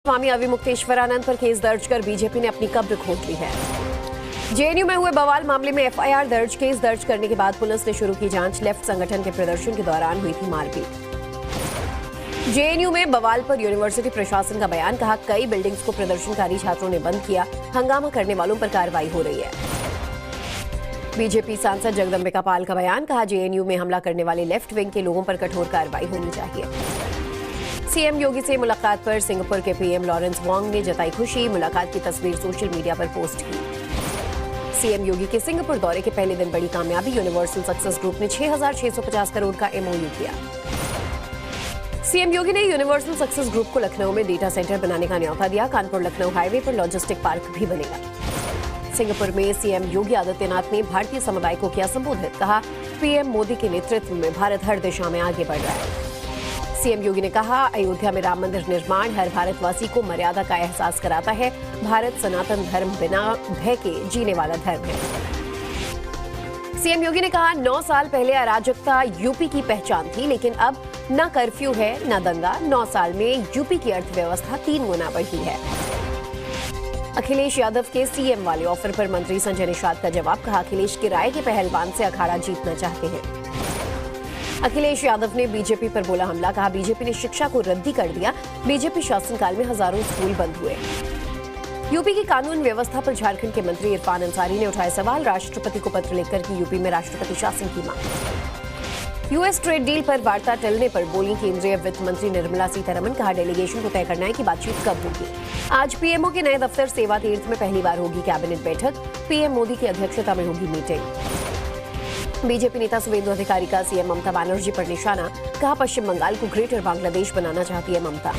स्वामी अविमुक्तेश्वरानंद पर केस दर्ज कर बीजेपी ने अपनी कब्र खोद ली है। जेएनयू में हुए बवाल मामले में एफआईआर दर्ज। केस दर्ज करने के बाद पुलिस ने शुरू की जांच। लेफ्ट संगठन के प्रदर्शन के दौरान हुई थी मारपीट। जेएनयू में बवाल पर यूनिवर्सिटी प्रशासन का बयान। कहा, कई बिल्डिंग्स को प्रदर्शनकारी छात्रों ने बंद किया। हंगामा करने वालों पर कार्रवाई हो रही है। बीजेपी सांसद जगदंबिका पाल का बयान। कहा, जेएनयू में हमला करने वाले लेफ्ट विंग के लोगों पर कठोर कार्रवाई होनी चाहिए। सीएम योगी से मुलाकात पर सिंगापुर के पीएम लॉरेंस वोंग ने जताई खुशी। मुलाकात की तस्वीर सोशल मीडिया पर पोस्ट की। सीएम योगी के सिंगापुर दौरे के पहले दिन बड़ी कामयाबी। यूनिवर्सल सक्सेस ग्रुप ने 6,650 करोड़ का एमओयू किया। सीएम योगी ने यूनिवर्सल सक्सेस ग्रुप को लखनऊ में डेटा सेंटर बनाने का न्यौता दिया। कानपुर लखनऊ हाईवे पर लॉजिस्टिक पार्क भी बनेगा। सिंगापुर में सीएम योगी आदित्यनाथ ने भारतीय समुदाय को किया संबोधित। कहा, पीएम मोदी के नेतृत्व में भारत हर दिशा में आगे बढ़ रहा है। सीएम योगी ने कहा, अयोध्या में राम मंदिर निर्माण हर भारतवासी को मर्यादा का एहसास कराता है। भारत सनातन धर्म बिना भय के जीने वाला धर्म है। सीएम योगी ने कहा, 9 साल पहले अराजकता यूपी की पहचान थी, लेकिन अब न कर्फ्यू है न दंगा। 9 साल में यूपी की अर्थव्यवस्था 3 गुना बढ़ी है। अखिलेश यादव के सीएम वाले ऑफर पर मंत्री संजय निषाद का जवाब। कहा, अखिलेश की राय के पहलवान से अखाड़ा जीतना चाहते हैं। अखिलेश यादव ने बीजेपी पर बोला हमला। कहा, बीजेपी ने शिक्षा को रद्दी कर दिया। बीजेपी शासनकाल में हजारों स्कूल बंद हुए। यूपी की कानून व्यवस्था पर झारखंड के मंत्री इरफान अंसारी ने उठाए सवाल। राष्ट्रपति को पत्र लिखकर की यूपी में राष्ट्रपति शासन की मांग। यूएस ट्रेड डील पर वार्ता टलने पर बोली केंद्रीय वित्त मंत्री निर्मला सीतारमण। कहा, डेलीगेशन को तय करना है कि बातचीत कब होगी। आज पीएमओ के नए दफ्तर सेवा तीर्थ में पहली बार होगी कैबिनेट बैठक। पीएम मोदी की अध्यक्षता में होगी मीटिंग। बीजेपी नेता सुवेंदु अधिकारी का सीएम ममता बनर्जी पर निशाना। कहा, पश्चिम बंगाल को ग्रेटर बांग्लादेश बनाना चाहती है ममता।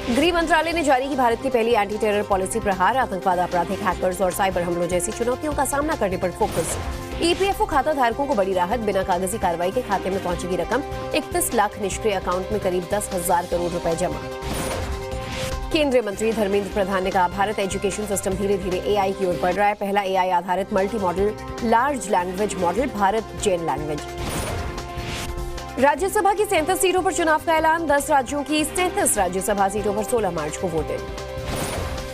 गृह मंत्रालय ने जारी की भारत की पहली एंटी टेरर पॉलिसी। प्रहार, आतंकवाद, आपराधिक हैकर्स और साइबर हमलों जैसी चुनौतियों का सामना करने पर फोकस। ईपीएफओ खाता धारकों को बड़ी राहत। बिना कागजी कार्रवाई के खाते में पहुंचेगी रकम। 31 लाख निष्क्रिय अकाउंट में करीब 10,000 करोड़ रुपए जमा। केंद्रीय मंत्री धर्मेंद्र प्रधान ने कहा, भारत एजुकेशन सिस्टम धीरे धीरे एआई की ओर बढ़ रहा है। पहला एआई आधारित multimodal large language model Bharat Gen language. Rajya Sabha की 37 सीटों पर चुनाव का ऐलान। 10 राज्यों की 37 राज्यसभा सीटों पर 16 मार्च को वोटिंग।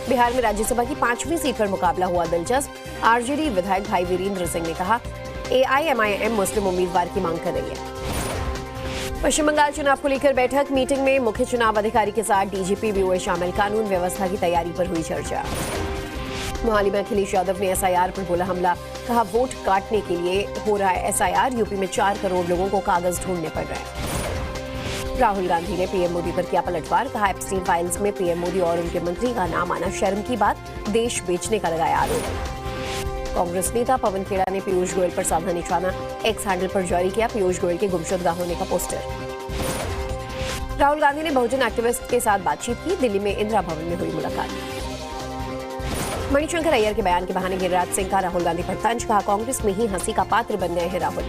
बिहार में राज्यसभा की 5वीं सीट पर मुकाबला हुआ दिलचस्प। आरजेडी विधायक भाई वीरेंद्र सिंह ने कहा, एआईएमआईएम मुस्लिम उम्मीदवार की मांग कर रही है। पश्चिम बंगाल चुनाव को लेकर बैठक। मीटिंग में मुख्य चुनाव अधिकारी के साथ डीजीपी भी हुए शामिल। कानून व्यवस्था की तैयारी पर हुई चर्चा। मोहाली में अखिलेश यादव ने एसआईआर पर बोला हमला। कहा, वोट काटने के लिए हो रहा है एसआईआर। यूपी में 4 करोड़ लोगों को कागज ढूंढने पड़ रहे हैं। राहुल गांधी ने पीएम मोदी पर किया पलटवार। कहा, एप्स्टीन फाइल्स में पीएम मोदी और उनके मंत्री का नाम आना शर्म की बात। देश बेचने का लगाया आरोप। कांग्रेस नेता पवन खेड़ा ने पीयूष गोयल पर साधा निशाना। एक्स हैंडल पर जारी किया पीयूष गोयल के गुमशुदगा होने का पोस्टर। राहुल गांधी ने बहुजन एक्टिविस्ट के साथ बातचीत की। दिल्ली में इंदिरा भवन में हुई मुलाकात। मणिशंकर अय्यर के बयान के बहाने गिरिराज सिंह का राहुल गांधी पर तंज। कहा, कांग्रेस में ही हंसी का पात्र बन गए हैं राहुल।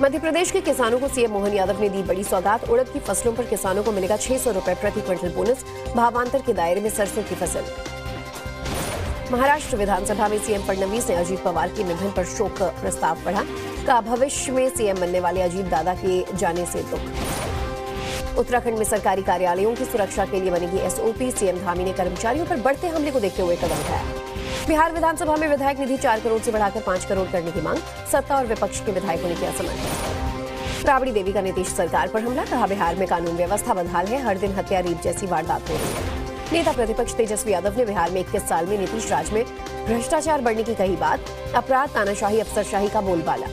मध्य प्रदेश के किसानों को सीएम मोहन यादव ने दी बड़ी सौगात। उड़द की फसलों पर किसानों को मिलेगा 600 रुपए प्रति क्विंटल बोनस। भावांतर के दायरे में सरसों की फसल। महाराष्ट्र विधानसभा में सीएम फडणवीस ने अजीत पवार के निधन पर शोक प्रस्ताव पढ़ा। कहा, भविष्य में सीएम बनने वाले अजीत दादा के जाने से दुख। उत्तराखंड में सरकारी कार्यालयों की सुरक्षा के लिए बनेगी एसओपी। सीएम धामी ने कर्मचारियों पर बढ़ते हमले को देखते हुए कदम उठाया। बिहार विधानसभा में विधायक निधि 4 करोड़ से बढ़ाकर 5 करोड़ करने की मांग। सत्ता और विपक्ष के विधायकों ने किया समर्थन। राबड़ी देवी का नीतीश सरकार पर हमला। कहा, बिहार में कानून व्यवस्था बदहाल है। हर दिन हत्या, रेप जैसी वारदात हो रही है। नेता प्रतिपक्ष तेजस्वी यादव ने बिहार में 21 साल में नीतीश राज में भ्रष्टाचार बढ़ने की कही बात। अपराध, तानाशाही, अफसरशाही का बोलबाला।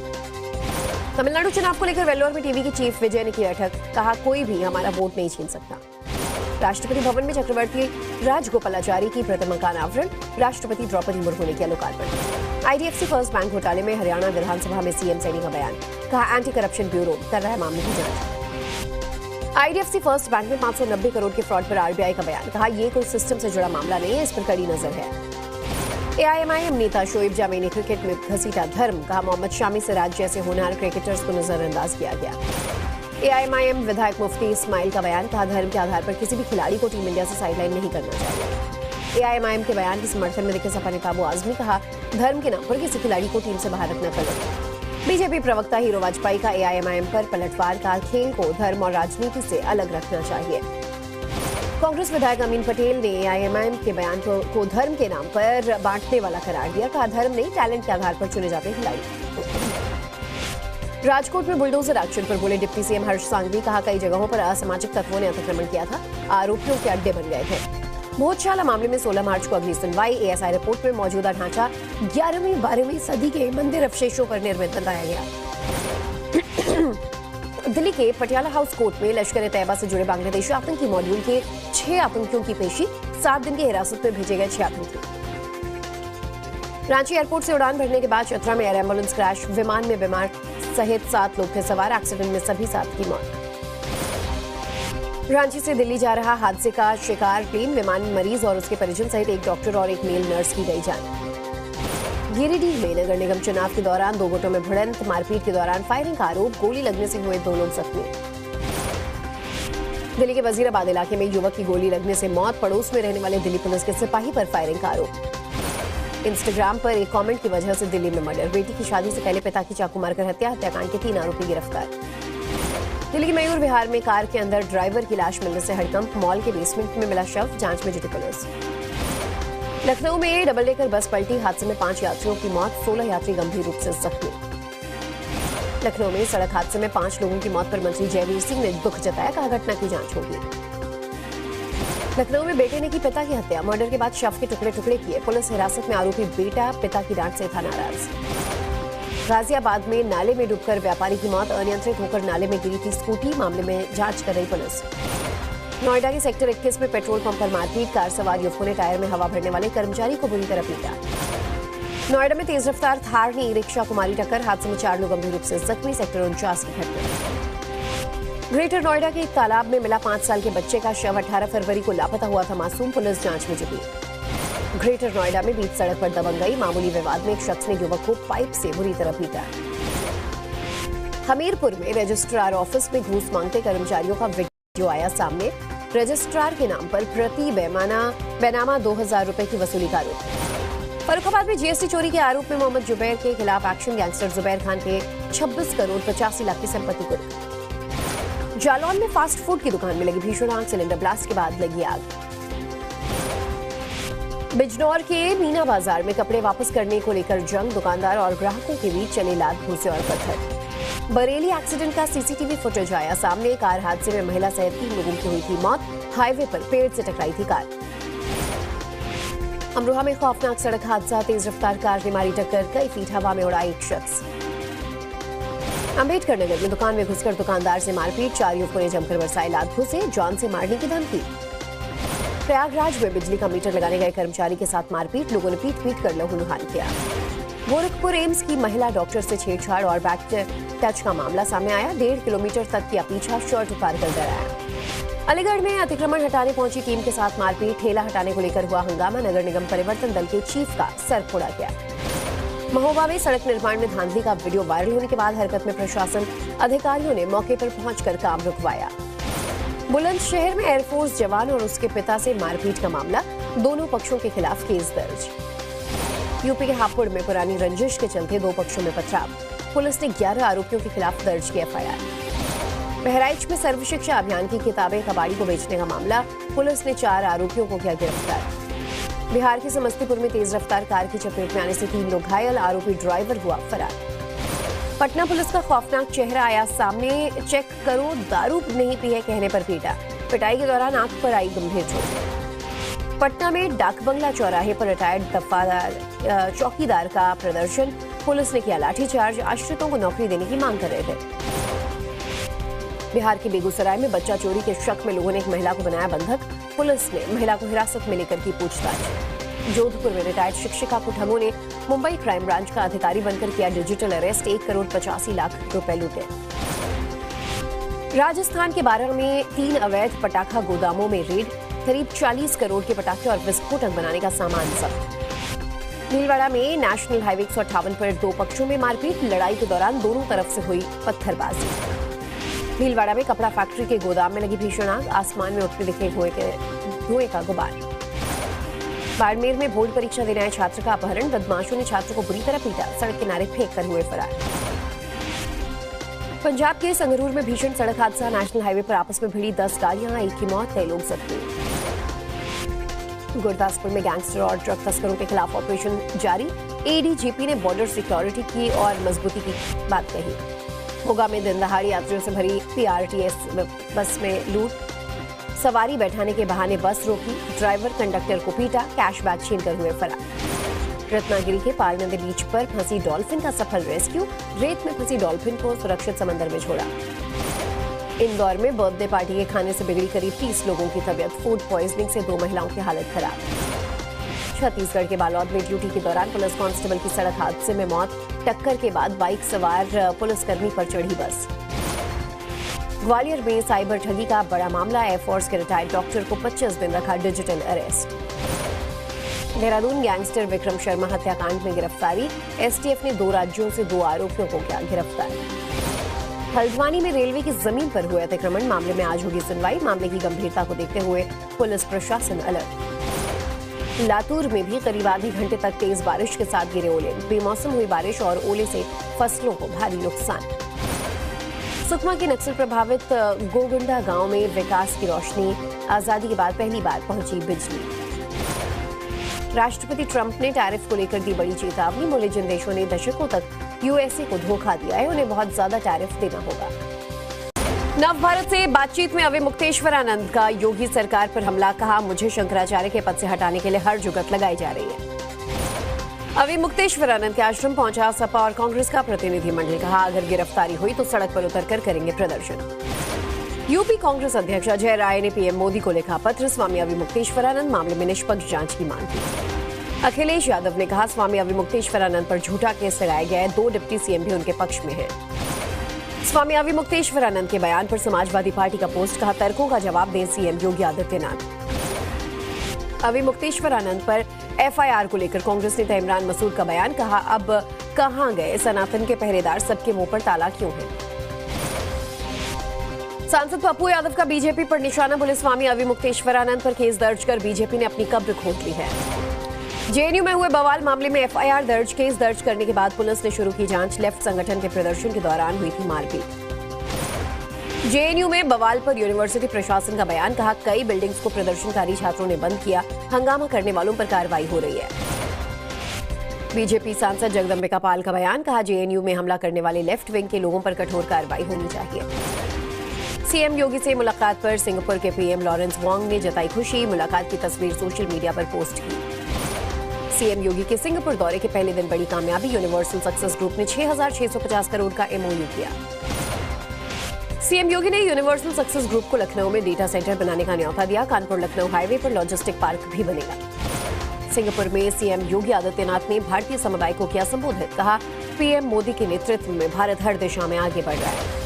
तमिलनाडु चुनाव को लेकर वेल्लोर में टीवी की चीफ विजय ने की बैठक। कहा, कोई भी हमारा वोट नहीं छीन सकता। राष्ट्रपति भवन में चक्रवर्ती राजगोपालाचारी की प्रतिमा का अनावरण। राष्ट्रपति द्रौपदी मुर्मू ने किया लोकार्पण। आईडीएफसी फर्स्ट बैंक घोटाले में हरियाणा विधानसभा में सीएम सैनी का बयान। कहा, एंटी करप्शन ब्यूरो कर रहा है मामले की जांच। आईडीएफसी फर्स्ट बैंक में 590 करोड़ के फ्रॉड पर आरबीआई का बयान। कहा, ये कोई सिस्टम से जुड़ा मामला नहीं है, इस पर कड़ी नजर है। एआईएमआईएम नेता शोएब जामी ने क्रिकेट में घसीटा धर्म। कहा, मोहम्मद शामी, सिराज जैसे होनहार क्रिकेटर्स को नजरअंदाज किया गया। एआईएमआईएम विधायक मुफ्ती इस्माइल का बयान। कहा, धर्म के आधार पर किसी भी खिलाड़ी को टीम इंडिया से साइडलाइन नहीं करना चाहिए। एआईएमआईएम के बयान के समर्थन में दिखे सपा नेता अबू आजमी। कहा, धर्म के नाम पर किसी खिलाड़ी को टीम से बाहर रखना गलत। बीजेपी प्रवक्ता हीरो वाजपेयी का एआईएमआईएम पर पलटवार। का खेल को धर्म और राजनीति से अलग रखना चाहिए। कांग्रेस विधायक अमीन पटेल ने एआईएमआईएम के बयान को धर्म के नाम पर बांटने वाला करार दिया। कहा धर्म नहीं, टैलेंट के आधार पर चुने जाते खिलाड़ी। राजकोट में बुलडोजर एक्शन पर बोले डिप्टी सीएम हर्ष सांघवी। कहा कई जगहों पर असामाजिक तत्वों ने अतिक्रमण किया था, आरोपियों के अड्डे बन गए थे। भोजशाला मामले में 16 मार्च को अगली सुनवाई। एएसआई रिपोर्ट में मौजूदा ढांचा 11वीं-12वीं सदी के मंदिर अवशेषों पर निर्मित बताया गया। दिल्ली के पटियाला हाउस कोर्ट में लश्कर-ए-तैयबा से जुड़े बांग्लादेशी आतंकी मॉड्यूल के 6 आतंकियों की पेशी। 7 दिन की हिरासत में भेजे गए 6 आतंकी। रांची एयरपोर्ट से उड़ान भरने के बाद चतरा में एयर एम्बुलेंस क्रैश। विमान में बीमार सहित 7 लोग थे सवार। एक्सीडेंट में सभी 7 की मौत। रांची से दिल्ली जा रहा हादसे का शिकार प्लेन। विमान में मरीज और उसके परिजन सहित एक डॉक्टर और एक मेल नर्स की गई जान। गिरिडीह में नगर निगम चुनाव के दौरान 2 गुटों में भिड़ंत। मारपीट के दौरान फायरिंग का आरोप। गोली लगने से हुए 2 लोग जख्मी। दिल्ली के वजीराबाद इलाके में युवक की गोली लगने से मौत। पड़ोस में रहने वाले दिल्ली पुलिस के सिपाही पर फायरिंग का आरोप। इंस्टाग्राम पर एक कमेंट की वजह से दिल्ली में मर्डर। बेटी की शादी से पहले पिता की चाकू मारकर हत्या। हत्याकांड के 3 आरोपी गिरफ्तार। दिल्ली के मयूर विहार में कार के अंदर ड्राइवर की लाश मिलने से हड़कंप। मॉल के बेसमेंट में मिला शव। जांच में जुटी पुलिस। लखनऊ में डबल डेकर बस पलटी। हादसे में 5 यात्रियों की मौत। 16 यात्री गंभीर रूप से जख्मी। लखनऊ में सड़क हादसे में 5 लोगों की मौत पर मंत्री जयवीर सिंह ने दुख जताया। कहा घटना की जांच होगी। लखनऊ में बेटे ने की पिता की हत्या। मर्डर के बाद शव के टुकड़े टुकड़े किए। पुलिस हिरासत में आरोपी बेटा पिता की डांट से था नाराज। गाजियाबाद में नाले में डूबकर व्यापारी की मौत। अनियंत्रित होकर नाले में गिरी थी स्कूटी। मामले में जांच कर रही पुलिस। नोएडा के सेक्टर 21 में पेट्रोल पंप पर मारपीट। कार सवार युवकों ने टायर में हवा भरने वाले कर्मचारी को बुरी तरह पीटा। नोएडा में तेज रफ्तार थार ने ई-रिक्शा को मारी टक्कर। हादसे में 4 लोग गंभीर रूप से जख्मी। सेक्टर 49 की घटना। ग्रेटर नोएडा के एक तालाब में मिला 5 साल के बच्चे का शव। 18 फरवरी को लापता हुआ था मासूम। पुलिस जांच में जुटी। ग्रेटर नोएडा में बीच सड़क पर दबंगई। मामूली विवाद में एक शख्स ने युवक को पाइप से बुरी तरह पीटा। हमीरपुर में रजिस्ट्रार ऑफिस में घूस मांगते कर्मचारियों का वीडियो आया सामने। रजिस्ट्रार के नाम पर प्रति बेनामा 2000 रुपए की वसूली का आरोप। फर्रुखाबाद में जीएसटी चोरी के आरोप में मोहम्मद जुबैर के खिलाफ एक्शन। गैंगस्टर जुबैर खान के 26 करोड़ 85 लाख की संपत्ति कुर्क। जालौन में फास्ट फूड की दुकान में लगी भीषण आग। सिलेंडर ब्लास्ट के बाद लगी आग। बिजनौर के मीना बाजार में कपड़े वापस करने को लेकर जंग। दुकानदार और ग्राहकों के बीच चले लात घूंसे और पत्थर। बरेली एक्सीडेंट का सीसीटीवी फुटेज आया सामने। कार हादसे में महिला सहित 3 लोगों की हुई थी मौत। हाईवे पर पेड़ से टकराई थी कार। अमरोहा में खौफनाक सड़क हादसा। तेज रफ्तार कार ने मारी टक्कर। कई फीट हवा में उड़ा एक शख्स। अम्बेडकर नगर में दुकान में घुसकर दुकानदार से मारपीट। 4 युवकों ने जमकर बरसाए लात घूंसे। जान से मारने की धमकी। प्रयागराज में बिजली का मीटर लगाने गए कर्मचारी के साथ मारपीट। लोगों ने पीट कर लहूलुहान किया। गोरखपुर एम्स की महिला डॉक्टर से छेड़छाड़ और बैक टच का मामला सामने आया। 1.5 किलोमीटर तक किया पीछा। शर्ट उतार कर डराया। अलीगढ़ में अतिक्रमण हटाने पहुंची टीम के साथ मारपीट। ठेला हटाने को लेकर हुआ हंगामा। नगर निगम परिवर्तन दल के चीफ का सर फोड़ा गया। महोबा में सड़क निर्माण में धांधली का वीडियो वायरल होने के बाद हरकत में प्रशासन। अधिकारियों ने मौके पर पहुंचकर काम रुकवाया। बुलंदशहर में एयरफोर्स जवान और उसके पिता से मारपीट का मामला। दोनों पक्षों के खिलाफ केस दर्ज। यूपी के हापुड़ में पुरानी रंजिश के चलते 2 पक्षों में पथराव। पुलिस ने 11 आरोपियों के खिलाफ दर्ज किया एफआईआर। बहराइच में सर्व शिक्षा अभियान की किताबें कबाड़ी को बेचने का मामला। पुलिस ने 4 आरोपियों को किया गिरफ्तार। बिहार के समस्तीपुर में तेज रफ्तार कार की चपेट में आने से 3 लोग घायल। आरोपी ड्राइवर हुआ फरार। पटना पुलिस का खौफनाक चेहरा आया सामने। चेक करो दारू नहीं पी है कहने पर पीटा। पिटाई के दौरान आंख पर आई गंभीर चोट। पटना में डाक बंगला चौराहे पर रिटायर्ड चौकीदार का प्रदर्शन। पुलिस ने किया लाठीचार्ज। आश्रितों को नौकरी देने की मांग कर रहे थे। बिहार के बेगूसराय में बच्चा चोरी के शक में लोगों ने एक महिला को बनाया बंधक। पुलिस ने महिला को हिरासत में लेकर की पूछताछ। जोधपुर में रिटायर्ड शिक्षिका को ठगों ने मुंबई क्राइम ब्रांच का अधिकारी बनकर किया डिजिटल अरेस्ट। 1 करोड़ 85 लाख रुपए लूटे। राजस्थान के बारह में 3 अवैध पटाखा गोदामों में रेड। करीब 40 करोड़ के पटाखे और विस्फोटक बनाने का सामान जब्त। भीलवाड़ा में नेशनल हाईवे 158 पर 2 पक्षों में मारपीट। लड़ाई के दौरान दोनों तरफ से हुई पत्थरबाजी। भीलवाड़ा में कपड़ा फैक्ट्री के गोदाम में लगी भीषण आग। आसमान में उठते दिखे धुएं का गुबार। बाड़मेर में बोर्ड परीक्षा देने आए छात्र का अपहरण। बदमाशों ने छात्र को बुरी तरह पीटा। सड़क किनारे फेंक कर हुए फरार। पंजाब के संगरूर में भीषण सड़क हादसा। नेशनल हाईवे पर आपस में भिड़ी 10 गाड़ियां। 1 की मौत, कई लोग जख्मी। गुरदासपुर में गैंगस्टर और ड्रग तस्करों के खिलाफ ऑपरेशन जारी। एडीजीपी ने बॉर्डर सिक्योरिटी की और मजबूती की बात कही। मोगा में दिन दहाड़ी यात्रियों से भरी पीआरटीएस बस में लूट, सवारी बैठाने के बहाने बस रोकी, ड्राइवर कंडक्टर को पीटा, कैश बैग छीनकर हुए फरार। रत्नागिरी के पाल नदी बीच पर फंसी डॉल्फिन का सफल रेस्क्यू, रेत में फंसी डॉल्फिन को सुरक्षित समंदर में छोड़ा। इंदौर में बर्थडे पार्टी के खाने से बिगड़ी करीब 30 लोगों की तबीयत, फूड पॉइजनिंग से 2 महिलाओं की हालत खराब। छत्तीसगढ़ के बालोद में ड्यूटी के दौरान पुलिस कांस्टेबल की सड़क हादसे में मौत, टक्कर के बाद बाइक सवार पुलिसकर्मी पर चढ़ी बस। ग्वालियर में साइबर ठगी का बड़ा मामला, एयरफोर्स के रिटायर्ड डॉक्टर को 25 दिन रखा digital arrest. Dehradun gangster Vikram Sharma हत्याकांड में गिरफ्तारी, एसटीएफ ने 2 राज्यों से 2 आरोपियों को किया गिरफ्तार। हल्द्वानी में रेलवे की जमीन पर हुए अतिक्रमण मामले में आज होगी सुनवाई, मामले की गंभीरता को देखते हुए पुलिस प्रशासन अलर्ट। लातूर में भी करीब आधे घंटे तक तेज बारिश के साथ गिरे ओले, बेमौसम हुई बारिश और ओले से फसलों को भारी नुकसान। सुकमा के नक्सल प्रभावित गोगुंडा गांव में विकास की रोशनी, आजादी के बाद पहली बार पहुंची बिजली। राष्ट्रपति ट्रंप ने टैरिफ को लेकर दी बड़ी चेतावनी, बोले जिन देशों ने दशकों तक यूएसए को धोखा दिया है उन्हें बहुत ज्यादा टैरिफ देना होगा। नव भारत से बातचीत में अवय मुक्तेश्वरानंद का योगी सरकार पर हमला, कहा मुझे शंकराचार्य के पद से हटाने के लिए हर जुगत लगाई जा रही है। अवय मुक्तेश्वरानंद के आश्रम पहुंचा सपा और कांग्रेस का प्रतिनिधिमंडल, कहा अगर गिरफ्तारी हुई तो सड़क पर उतरकर करेंगे प्रदर्शन। यूपी कांग्रेस अध्यक्ष अजय राय ने पीएम मोदी को लिखा पत्र, स्वामी अवय मुक्तेश्वरानंद मामले में निष्पक्ष जांच की मांग की। अखिलेश यादव ने कहा स्वामी अवय मुक्तेश्वरानंद पर झूठा केस लगाया गया है, 2 डिप्टी सीएम भी उनके पक्ष में हैं। स्वामी अवय मुक्तेश्वरानंद के बयान पर समाजवादी पार्टी का पोस्ट, कहा तर्कों का जवाब दें सीएम योगी आदित्यनाथ। अवय मुक्तेश्वरानंद पर एफआईआर को लेकर कांग्रेस नेता इमरान मसूद का बयान, कहा अब कहां गए सनातन के पहरेदार, सबके मुंह पर ताला क्यों है। सांसद पप्पू यादव का बीजेपी पर निशाना, बोले स्वामी अवय मुक्तेश्वरानंद पर केस दर्ज कर बीजेपी ने अपनी कब्र खोद ली है। जेएनयू में हुए बवाल मामले में एफआईआर दर्ज, केस दर्ज करने के बाद पुलिस ने शुरू की जांच, लेफ्ट संगठन के प्रदर्शन के दौरान हुई थी मारपीट। जेएनयू में बवाल पर यूनिवर्सिटी प्रशासन का बयान, कहा कई बिल्डिंग्स को प्रदर्शनकारी छात्रों ने बंद किया, हंगामा करने वालों पर कार्रवाई हो रही है। बीजेपी सांसद जगदम्बिका पाल का बयान, कहा जेएनयू में हमला करने वाले लेफ्ट विंग के लोगों पर कठोर कार्रवाई होनी चाहिए। सीएम योगी से मुलाकात पर सिंगापुर के पीएम लॉरेंस वोंग ने जताई खुशी, मुलाकात की तस्वीर सोशल मीडिया पर पोस्ट की। सीएम योगी के सिंगापुर दौरे के पहले दिन बड़ी कामयाबी, यूनिवर्सल सक्सेस ग्रुप ने 6,650 करोड़ का एमओयू किया। सीएम योगी ने यूनिवर्सल सक्सेस ग्रुप को लखनऊ में डेटा सेंटर बनाने का न्यौता दिया, कानपुर लखनऊ हाईवे पर लॉजिस्टिक पार्क भी बनेगा। सिंगापुर में सीएम योगी आदित्यनाथ ने भारतीय समुदाय को किया संबोधित, कहा पीएम मोदी के नेतृत्व में भारत हर दिशा में आगे बढ़ रहा है।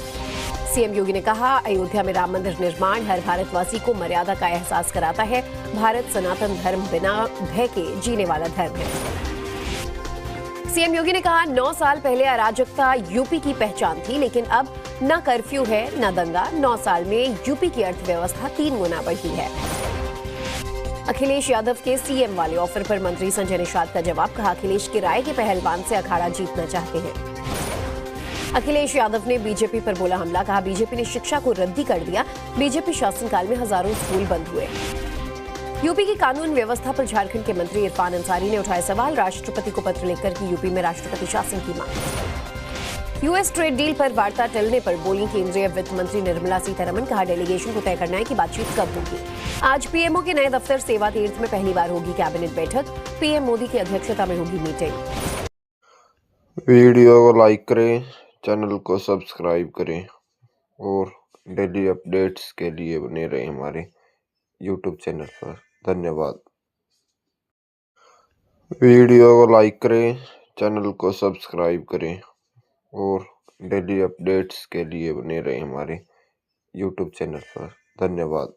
सीएम योगी ने कहा अयोध्या में राम मंदिर निर्माण हर भारतवासी को मर्यादा का एहसास कराता है, भारत सनातन धर्म बिना भय के जीने वाला धर्म है। सीएम योगी ने कहा 9 साल पहले अराजकता यूपी की पहचान थी, लेकिन अब न कर्फ्यू है न दंगा, 9 साल में यूपी की अर्थव्यवस्था 3 गुना बढ़ी है। अखिलेश यादव के सीएम वाले ऑफर पर मंत्री संजय निषाद का जवाब, कहा अखिलेश की राय के पहलवान से अखाड़ा जीतना चाहते हैं। अखिलेश यादव ने बीजेपी पर बोला हमला, कहा बीजेपी ने शिक्षा को रद्दी कर दिया, बीजेपी शासनकाल में हजारों स्कूल बंद हुए। यूपी की कानून व्यवस्था पर झारखंड के मंत्री इरफान अंसारी ने उठाए सवाल, राष्ट्रपति को पत्र लिखकर की यूपी में राष्ट्रपति शासन की मांग। यूएस ट्रेड डील पर वार्ता टलने पर बोली केंद्रीय वित्त मंत्री निर्मला सीतारमण, कहा डेलीगेशन को तय करना है कि बातचीत कब होगी। आज पीएमओ के नए दफ्तर सेवा तीर्थ में पहली बार होगी कैबिनेट बैठक, पीएम मोदी की अध्यक्षता में होगी मीटिंग। वीडियो को लाइक करें, चैनल को सब्सक्राइब करें और डेली अपडेट्स के लिए बने रहें हमारे यूट्यूब चैनल पर। धन्यवाद। वीडियो को लाइक करें, चैनल को सब्सक्राइब करें और डेली अपडेट्स के लिए बने रहें हमारे यूट्यूब चैनल पर। धन्यवाद।